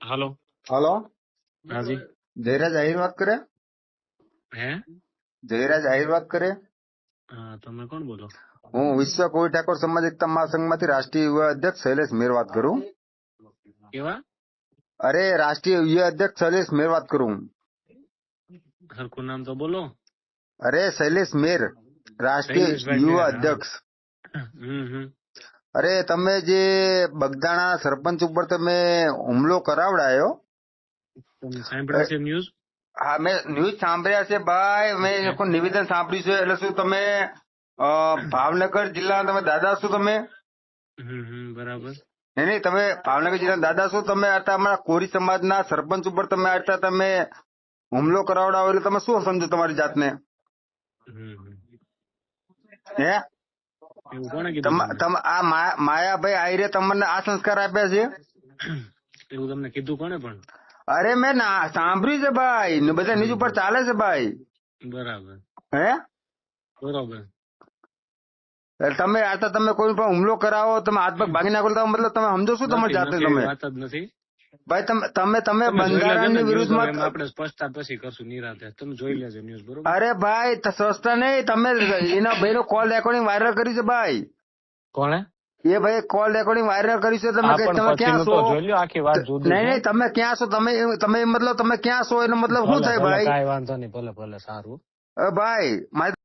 હાલો. Hello, હાજી. જયરાજ આહિર વાત કરે? હે? જયરાજ આહિર વાત કરે? હા, તમે કોણ બોલો? હું વિશ્વ કોળી ઠાકોર સમાજ એકતા મહાસંઘમાંથી રાષ્ટ્રીય યુવા અધ્યક્ષ શૈલેષ મેર વાત કરું. કેવા? અરે, રાષ્ટ્રીય યુવા અધ્યક્ષ શૈલેષ મેર વાત કરું. હરખું નામ તો બોલો. અરે, શૈલેષ મેર, રાષ્ટ્રીય શૈલેષભાઈ યુવા મેર, હા. અધ્યક્ષ. હમ. અરે, તમે જે બગદાણા સરપંચ ઉપર તમે હુમલો કરાવડાયો. તમે સાંભળ્યા છે ન્યૂઝ? હા, મેં ન્યૂઝ સાંભળ્યા છે ભાઈ. મેં કોઈ નિવેદન સાંભળ્યું છે. એટલે શું તમે ભાવનગર જિલ્લા તમે દાદા છો તમે? બરાબર. નહીં, તમે ભાવનગર જિલ્લા દાદા છો. તમે હતા અમારા કોરી સમાજના સરપંચ ઉપર તમે હતા તમે હુમલો કરાવડાવો એટલે તમે શું સમજો તમારી જાતને? હે? એવું કોણે કીધું તમને? આ માયાભાઈ આહિરે તમને આ સંસ્કાર આપ્યા છે? એવું તમને કીધું કોણે પણ? અરે, મેં સાંભળ્યું છે ભાઈ. બધા ન્યૂઝ ઉપર ચાલે છે ભાઈ. બરાબર. હે? બરોબર. તમે આતા તમે કોઈ પણ હુમલો કરાવો, તમે હાથ પગ ભાગી નાખો, મતલબ તમે સમજો શું તમારી જાતે? તમે વાત જ નથી ભાઈ, તમે બંધારણની વિરુદ્ધમાં આપણે સ્પષ્ટતા પછી કરશું નિરાંતે. તમે જોઈ લેજો ન્યૂઝ, બરોબર? અરે ભાઈ, સસ્તા નહીં. તમે એના ભાઈનો કોલ રેકોર્ડિંગ વાયરલ કર્યું છે ભાઈ. કોણે? એ ભાઈ કોલ રેકોર્ડિંગ વાયરલ કર્યું છે. તમે ક્યાં છો? આખી વાત જોઈ નહીં, તમે ક્યાં છો? તમે મતલબ તમે ક્યાં છો એનો મતલબ શું થાય ભાઈ? કાંઈ વાંધો નહીં, ભલે સારું. ભાઈ મારી